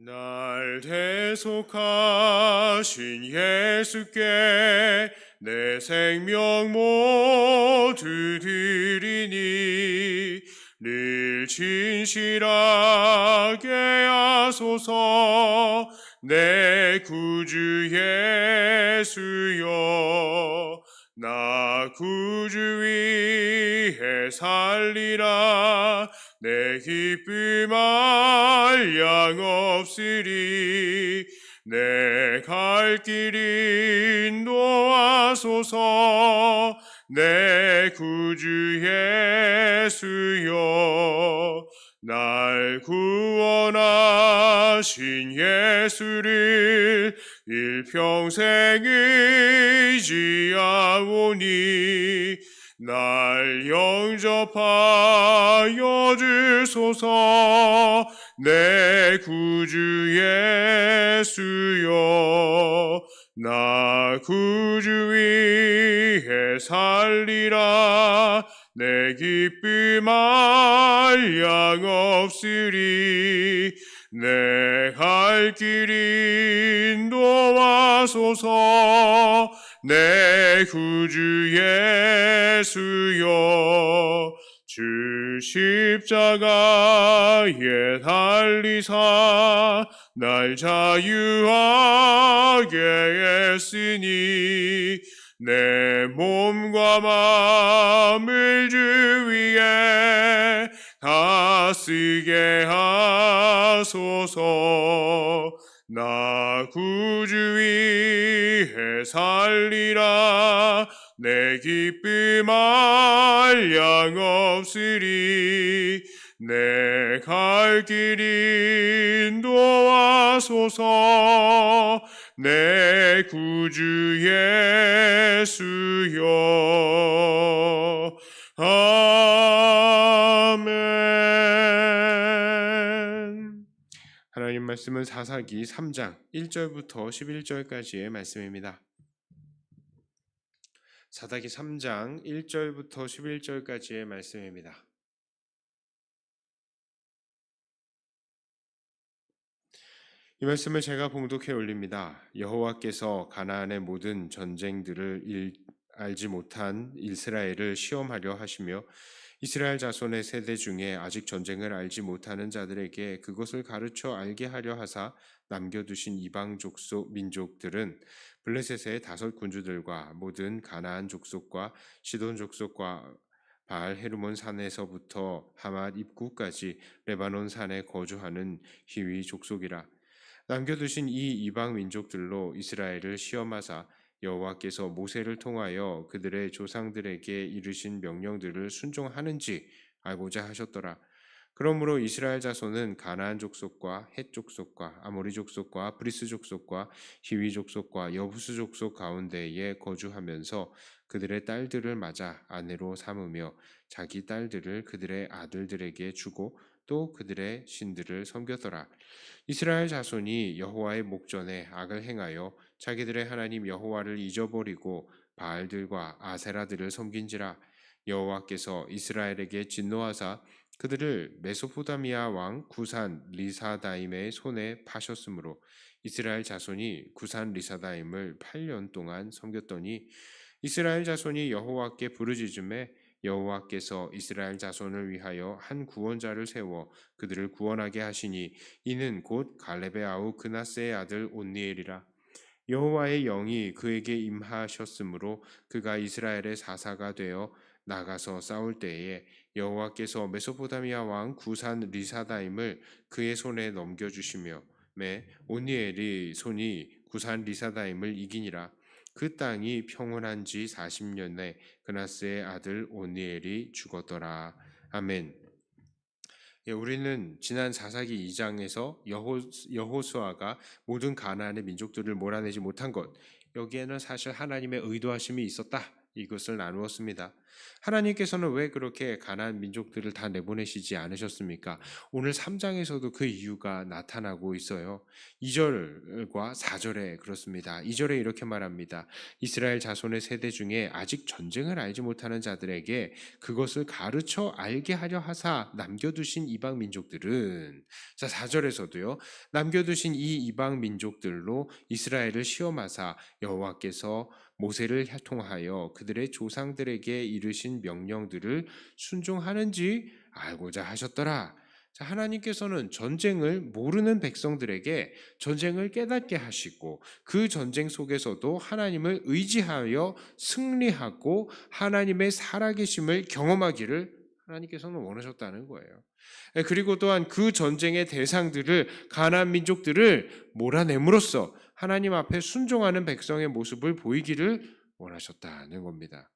날 대속하신 예수께 내 생명 모두 드리니 늘 진실하게 하소서. 내 구주 예수여, 나 구주 위해 살리라. 내 기쁨 한량 없으리. 내 갈 길 인도하소서. 내 구주 예수여, 날 구원하신 예수를 일평생 의지하오니 날 영접하여 주소서. 내 구주 예수여, 나 구주 위해 살리라. 내 기쁨 한량 없으리. 내 갈 길 인도하소서. 내 구주 예수여, 주 십자가에 달리사 날 자유하게 했으니 내 몸과 마음을 주 위에 다 쓰게 하소서. 나 구주 위해 살리라. 내 기쁨 한량 없으리. 내 갈 길 인도하소서. 내 구주 예수여. 아멘. 하나님 말씀은 사사기 3장 1절부터 11절까지의 말씀입니다. 사사기 3장 1절부터 11절까지의 말씀입니다. 이 말씀을 제가 봉독해 올립니다. 여호와께서 가나안의 모든 전쟁들을 알지 못한 이스라엘을 시험하려 하시며 이스라엘 자손의 세대 중에 아직 전쟁을 알지 못하는 자들에게 그것을 가르쳐 알게 하려 하사 남겨두신 이방 족속 민족들은 블레셋의 5 군주들과 모든 가나안 족속과 시돈 족속과 바알 헤르몬 산에서부터 하맛 입구까지 레바논 산에 거주하는 히위 족속이라. 남겨두신 이 이방 민족들로 이스라엘을 시험하사 여호와께서 모세를 통하여 그들의 조상들에게 이르신 명령들을 순종하는지 알고자 하셨더라. 그러므로 이스라엘 자손은 가나안 족속과 헷 족속과 아모리 족속과 브리스 족속과 히위 족속과 여부스 족속 가운데에 거주하면서 그들의 딸들을 맞아 아내로 삼으며 자기 딸들을 그들의 아들들에게 주고 또 그들의 신들을 섬겼더라. 이스라엘 자손이 여호와의 목전에 악을 행하여 자기들의 하나님 여호와를 잊어버리고 바알들과 아세라들을 섬긴지라. 여호와께서 이스라엘에게 진노하사 그들을 메소포타미아 왕 구산 리사다임의 손에 파셨으므로 이스라엘 자손이 구산 리사다임을 8년 동안 섬겼더니 이스라엘 자손이 여호와께 부르짖음에 여호와께서 이스라엘 자손을 위하여 한 구원자를 세워 그들을 구원하게 하시니 이는 곧 갈렙의 아우 그나스의 아들 온니엘이라. 여호와의 영이 그에게 임하셨으므로 그가 이스라엘의 사사가 되어 나가서 싸울 때에 여호와께서 메소포타미아 왕 구산 리사다임을 그의 손에 넘겨주시며 온니엘의 손이 구산 리사다임을 이기니라. 그 땅이 평온한 지 40년에 그나스의 아들 온니엘이 죽었더라. 아멘. 우리는 지난 사사기 2장에서 여호수아가 모든 가나안의 민족들을 몰아내지 못한 것, 여기에는 사실 하나님의 의도하심이 있었다, 이것을 나누었습니다. 하나님께서는 왜 그렇게 가나안 민족들을 다 내보내시지 않으셨습니까? 오늘 3장에서도 그 이유가 나타나고 있어요. 2절과 4절에 그렇습니다. 2절에 이렇게 말합니다. 이스라엘 자손의 세대 중에 아직 전쟁을 알지 못하는 자들에게 그것을 가르쳐 알게 하려 하사 남겨두신 이방 민족들은, 자 4절에서도요. 남겨두신 이 이방 민족들로 이스라엘을 시험하사 여호와께서 모세를 통하여 그들의 조상들에게 이르신 명령들을 순종하는지 알고자 하셨더라. 자, 하나님께서는 전쟁을 모르는 백성들에게 전쟁을 깨닫게 하시고 그 전쟁 속에서도 하나님을 의지하여 승리하고 하나님의 살아계심을 경험하기를 하나님께서는 원하셨다는 거예요. 그리고 또한 그 전쟁의 대상들을 가나안 민족들을 몰아냄으로써 하나님 앞에 순종하는 백성의 모습을 보이기를 원하셨다는 겁니다.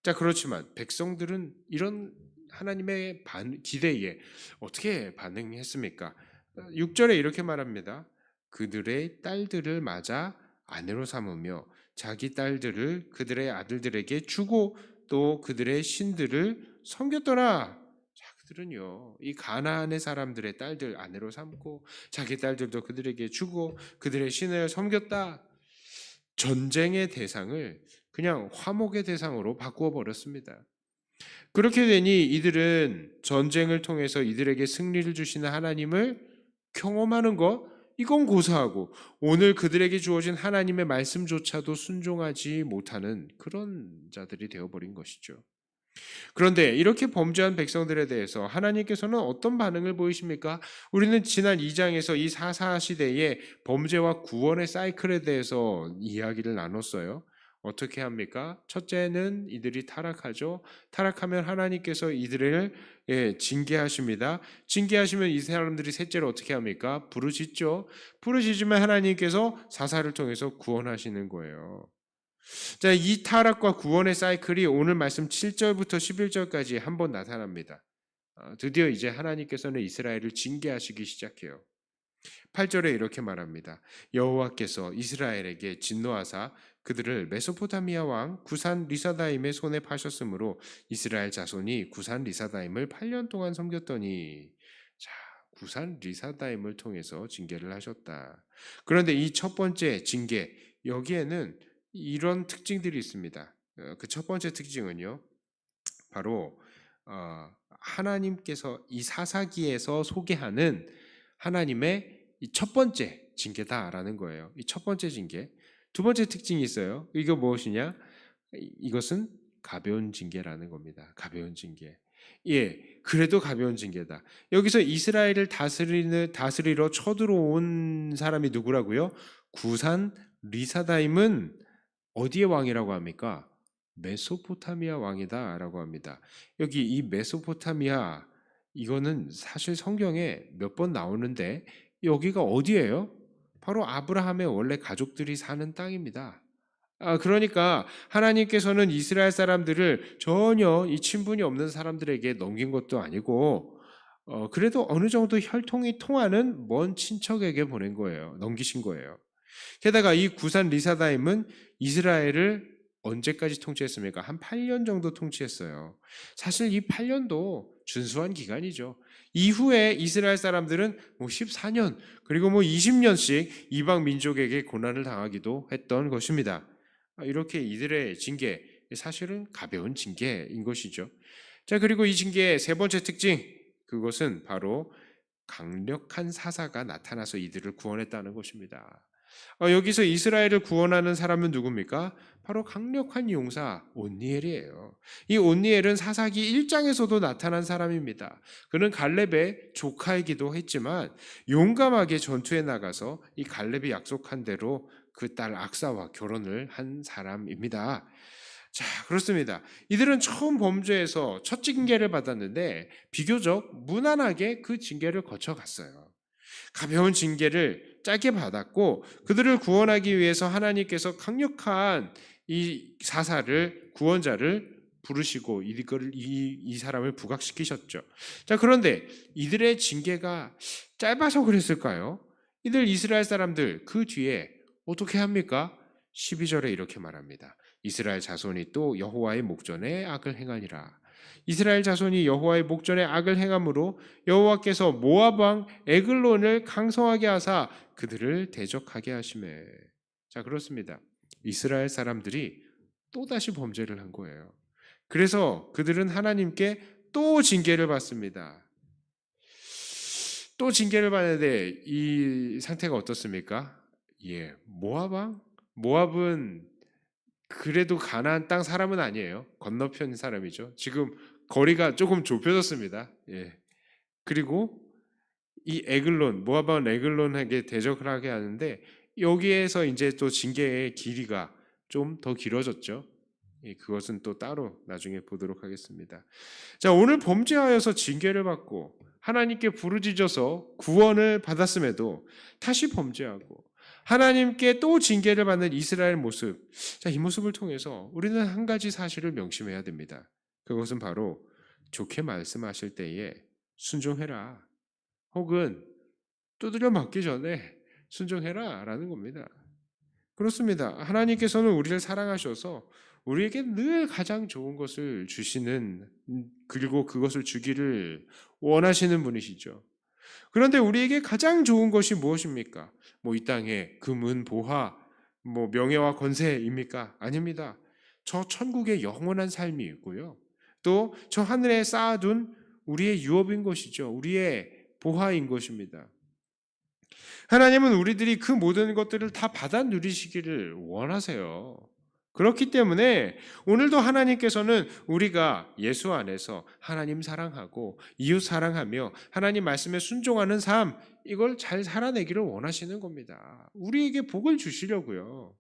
자, 그렇지만 백성들은 이런 하나님의 기대에 어떻게 반응했습니까? 6절에 이렇게 말합니다. 그들의 딸들을 맞아 아내로 삼으며 자기 딸들을 그들의 아들들에게 주고 또 그들의 신들을 섬겼더라. 자, 그들은요, 이 가나안의 사람들의 딸들 아내로 삼고 자기 딸들도 그들에게 주고 그들의 신을 섬겼다. 전쟁의 대상을 그냥 화목의 대상으로 바꾸어 버렸습니다. 그렇게 되니 이들은 전쟁을 통해서 이들에게 승리를 주시는 하나님을 경험하는 것, 이건 고사하고 오늘 그들에게 주어진 하나님의 말씀조차도 순종하지 못하는 그런 자들이 되어버린 것이죠. 그런데 이렇게 범죄한 백성들에 대해서 하나님께서는 어떤 반응을 보이십니까? 우리는 지난 2장에서 이 사사 시대의 범죄와 구원의 사이클에 대해서 이야기를 나눴어요. 어떻게 합니까? 첫째는 이들이 타락하죠. 타락하면 하나님께서 이들을 징계하십니다. 징계하시면 이 사람들이 셋째로 어떻게 합니까? 부르짖죠. 부르짖으면 하나님께서 사사를 통해서 구원하시는 거예요. 자, 이 타락과 구원의 사이클이 오늘 말씀 7절부터 11절까지 한번 나타납니다. 드디어 이제 하나님께서는 이스라엘을 징계하시기 시작해요. 8절에 이렇게 말합니다. 여호와께서 이스라엘에게 진노하사 그들을 메소포타미아 왕 구산 리사다임의 손에 파셨으므로 이스라엘 자손이 구산 리사다임을 8년 동안 섬겼더니, 자, 구산 리사다임을 통해서 징계를 하셨다. 그런데 이 첫 번째 징계, 여기에는 이런 특징들이 있습니다. 그 첫 번째 특징은요, 바로 하나님께서 이 사사기에서 소개하는 하나님의 이 첫 번째 징계다라는 거예요. 이 첫 번째 징계. 두 번째 특징이 있어요. 이거 무엇이냐? 이것은 가벼운 징계라는 겁니다. 가벼운 징계. 예, 그래도 가벼운 징계다. 여기서 이스라엘을 다스리러 쳐들어온 사람이 누구라고요? 구산 리사다임은 어디의 왕이라고 합니까? 메소포타미아 왕이다라고 합니다. 여기 이 메소포타미아, 이거는 사실 성경에 몇 번 나오는데 여기가 어디예요? 바로 아브라함의 원래 가족들이 사는 땅입니다. 그러니까 하나님께서는 이스라엘 사람들을 전혀 이 친분이 없는 사람들에게 넘긴 것도 아니고 그래도 어느 정도 혈통이 통하는 먼 친척에게 보낸 거예요. 넘기신 거예요. 게다가 이 구산 리사다임은 이스라엘을 언제까지 통치했습니까? 한 8년 정도 통치했어요. 사실 이 8년도 준수한 기간이죠. 이후에 이스라엘 사람들은 14년 그리고 20년씩 이방 민족에게 고난을 당하기도 했던 것입니다. 이렇게 이들의 징계, 사실은 가벼운 징계인 것이죠. 자, 그리고 이 징계의 세 번째 특징, 그것은 바로 강력한 사사가 나타나서 이들을 구원했다는 것입니다. 여기서 이스라엘을 구원하는 사람은 누굽니까? 바로 강력한 용사 온니엘이에요. 이 온니엘은 사사기 1장에서도 나타난 사람입니다. 그는 갈렙의 조카이기도 했지만 용감하게 전투에 나가서 이 갈렙이 약속한 대로 그 딸 악사와 결혼을 한 사람입니다. 자, 그렇습니다. 이들은 처음 범죄에서 첫 징계를 받았는데 비교적 무난하게 그 징계를 거쳐갔어요. 가벼운 징계를 짧게 받았고 그들을 구원하기 위해서 하나님께서 강력한 이 사사를, 구원자를 부르시고 이 사람을 부각시키셨죠. 자, 그런데 이들의 징계가 짧아서 그랬을까요? 이들 이스라엘 사람들 그 뒤에 어떻게 합니까? 12절에 이렇게 말합니다. 이스라엘 자손이 또 여호와의 목전에 악을 행하니라. 이스라엘 자손이 여호와의 목전에 악을 행함으로 여호와께서 모압 왕 에글론을 강성하게 하사 그들을 대적하게 하시매. 자, 그렇습니다. 이스라엘 사람들이 또다시 범죄를 한 거예요. 그래서 그들은 하나님께 또 징계를 받습니다. 또 징계를 받는데 이 상태가 어떻습니까? 예, 모압 왕? 모압은 그래도 가나안 땅 사람은 아니에요. 건너편 사람이죠. 지금 거리가 조금 좁혀졌습니다. 예. 그리고 이 에글론, 모압 왕 에글론에게 대적을 하게 하는데 여기에서 이제 또 징계의 길이가 좀 더 길어졌죠. 그것은 또 따로 나중에 보도록 하겠습니다. 자, 오늘 범죄하여서 징계를 받고 하나님께 부르짖어서 구원을 받았음에도 다시 범죄하고 하나님께 또 징계를 받는 이스라엘 모습. 자, 이 모습을 통해서 우리는 한 가지 사실을 명심해야 됩니다. 그것은 바로 좋게 말씀하실 때에 순종해라. 혹은 두드려 맞기 전에 순종해라 라는 겁니다. 그렇습니다. 하나님께서는 우리를 사랑하셔서 우리에게 늘 가장 좋은 것을 주시는, 그리고 그것을 주기를 원하시는 분이시죠. 그런데 우리에게 가장 좋은 것이 무엇입니까? 뭐 이 땅에 금은 보화, 뭐 명예와 권세입니까? 아닙니다. 저 천국의 영원한 삶이 있고요. 또 저 하늘에 쌓아둔 우리의 유업인 것이죠. 우리의 보화인 것입니다. 하나님은 우리들이 그 모든 것들을 다 받아 누리시기를 원하세요. 그렇기 때문에 오늘도 하나님께서는 우리가 예수 안에서 하나님 사랑하고 이웃 사랑하며 하나님 말씀에 순종하는 삶, 이걸 잘 살아내기를 원하시는 겁니다. 우리에게 복을 주시려고요.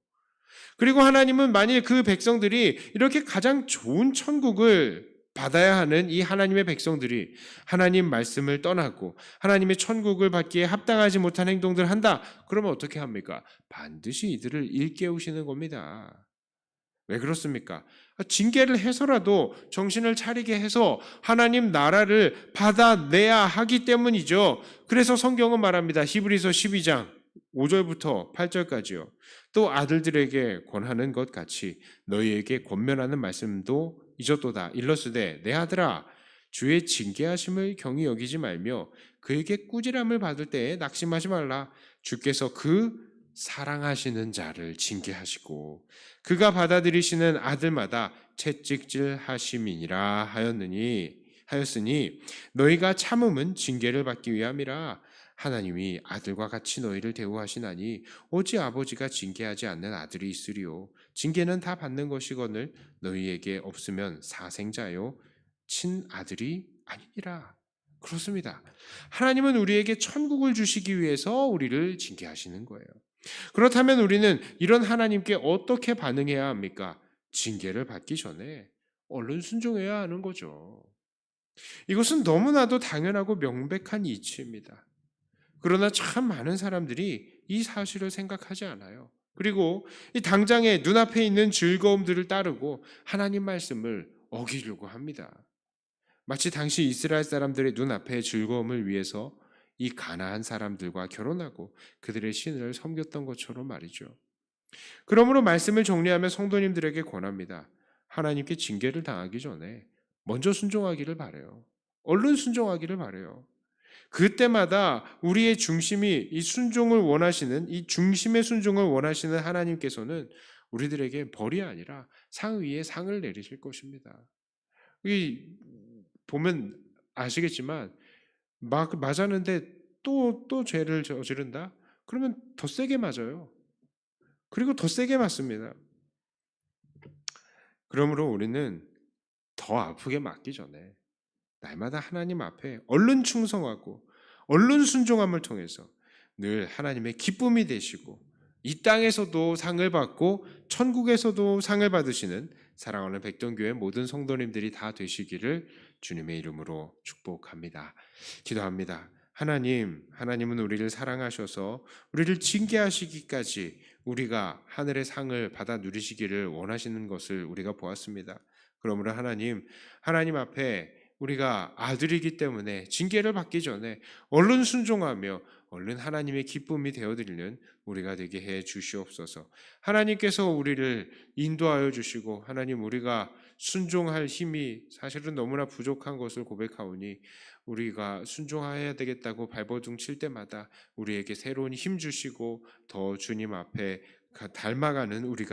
그리고 하나님은 만일 그 백성들이 이렇게 가장 좋은 천국을 받아야 하는 이 하나님의 백성들이 하나님 말씀을 떠나고 하나님의 천국을 받기에 합당하지 못한 행동들을 한다. 그러면 어떻게 합니까? 반드시 이들을 일깨우시는 겁니다. 왜 그렇습니까? 징계를 해서라도 정신을 차리게 해서 하나님 나라를 받아내야 하기 때문이죠. 그래서 성경은 말합니다. 히브리서 12장 5절부터 8절까지요. 또 아들들에게 권하는 것 같이 너희에게 권면하는 말씀도 잊었도다. 일러스되 내 아들아 주의 징계하심을 경히 여기지 말며 그에게 꾸지람을 받을 때에 낙심하지 말라. 주께서 그 사랑하시는 자를 징계하시고 그가 받아들이시는 아들마다 채찍질하심이니라 하였으니 너희가 참음은 징계를 받기 위함이라. 하나님이 아들과 같이 너희를 대우하시나니 어찌 아버지가 징계하지 않는 아들이 있으리요. 징계는 다 받는 것이거늘 너희에게 없으면 사생자요 친아들이 아니니라. 그렇습니다. 하나님은 우리에게 천국을 주시기 위해서 우리를 징계하시는 거예요. 그렇다면 우리는 이런 하나님께 어떻게 반응해야 합니까? 징계를 받기 전에 얼른 순종해야 하는 거죠. 이것은 너무나도 당연하고 명백한 이치입니다. 그러나 참 많은 사람들이 이 사실을 생각하지 않아요. 그리고 이 당장의 눈앞에 있는 즐거움들을 따르고 하나님 말씀을 어기려고 합니다. 마치 당시 이스라엘 사람들의 눈앞의 즐거움을 위해서 이 가나안 사람들과 결혼하고 그들의 신을 섬겼던 것처럼 말이죠. 그러므로 말씀을 정리하며 성도님들에게 권합니다. 하나님께 징계를 당하기 전에 먼저 순종하기를 바라요. 얼른 순종하기를 바라요. 그때마다 우리의 중심이 이 순종을 원하시는, 이 중심의 순종을 원하시는 하나님께서는 우리들에게 벌이 아니라 상 위에 상을 내리실 것입니다. 이 보면 아시겠지만 맞았는데 또 죄를 저지른다? 그러면 더 세게 맞아요. 그리고 더 세게 맞습니다. 그러므로 우리는 더 아프게 맞기 전에 날마다 하나님 앞에 얼른 충성하고 얼른 순종함을 통해서 늘 하나님의 기쁨이 되시고 이 땅에서도 상을 받고 천국에서도 상을 받으시는 사랑하는 백동교회 모든 성도님들이 다 되시기를 주님의 이름으로 축복합니다. 기도합니다. 하나님은 우리를 사랑하셔서 우리를 징계하시기까지 우리가 하늘의 상을 받아 누리시기를 원하시는 것을 우리가 보았습니다. 그러므로 하나님 앞에 우리가 아들이기 때문에 징계를 받기 전에 얼른 순종하며 얼른 하나님의 기쁨이 되어드리는 우리가 되게 해 주시옵소서. 하나님께서 우리를 인도하여 주시고 하나님 우리가 순종할 힘이 사실은 너무나 부족한 것을 고백하오니 우리가 순종해야 되겠다고 발버둥 칠 때마다 우리에게 새로운 힘 주시고 더 주님 앞에 닮아가는 우리가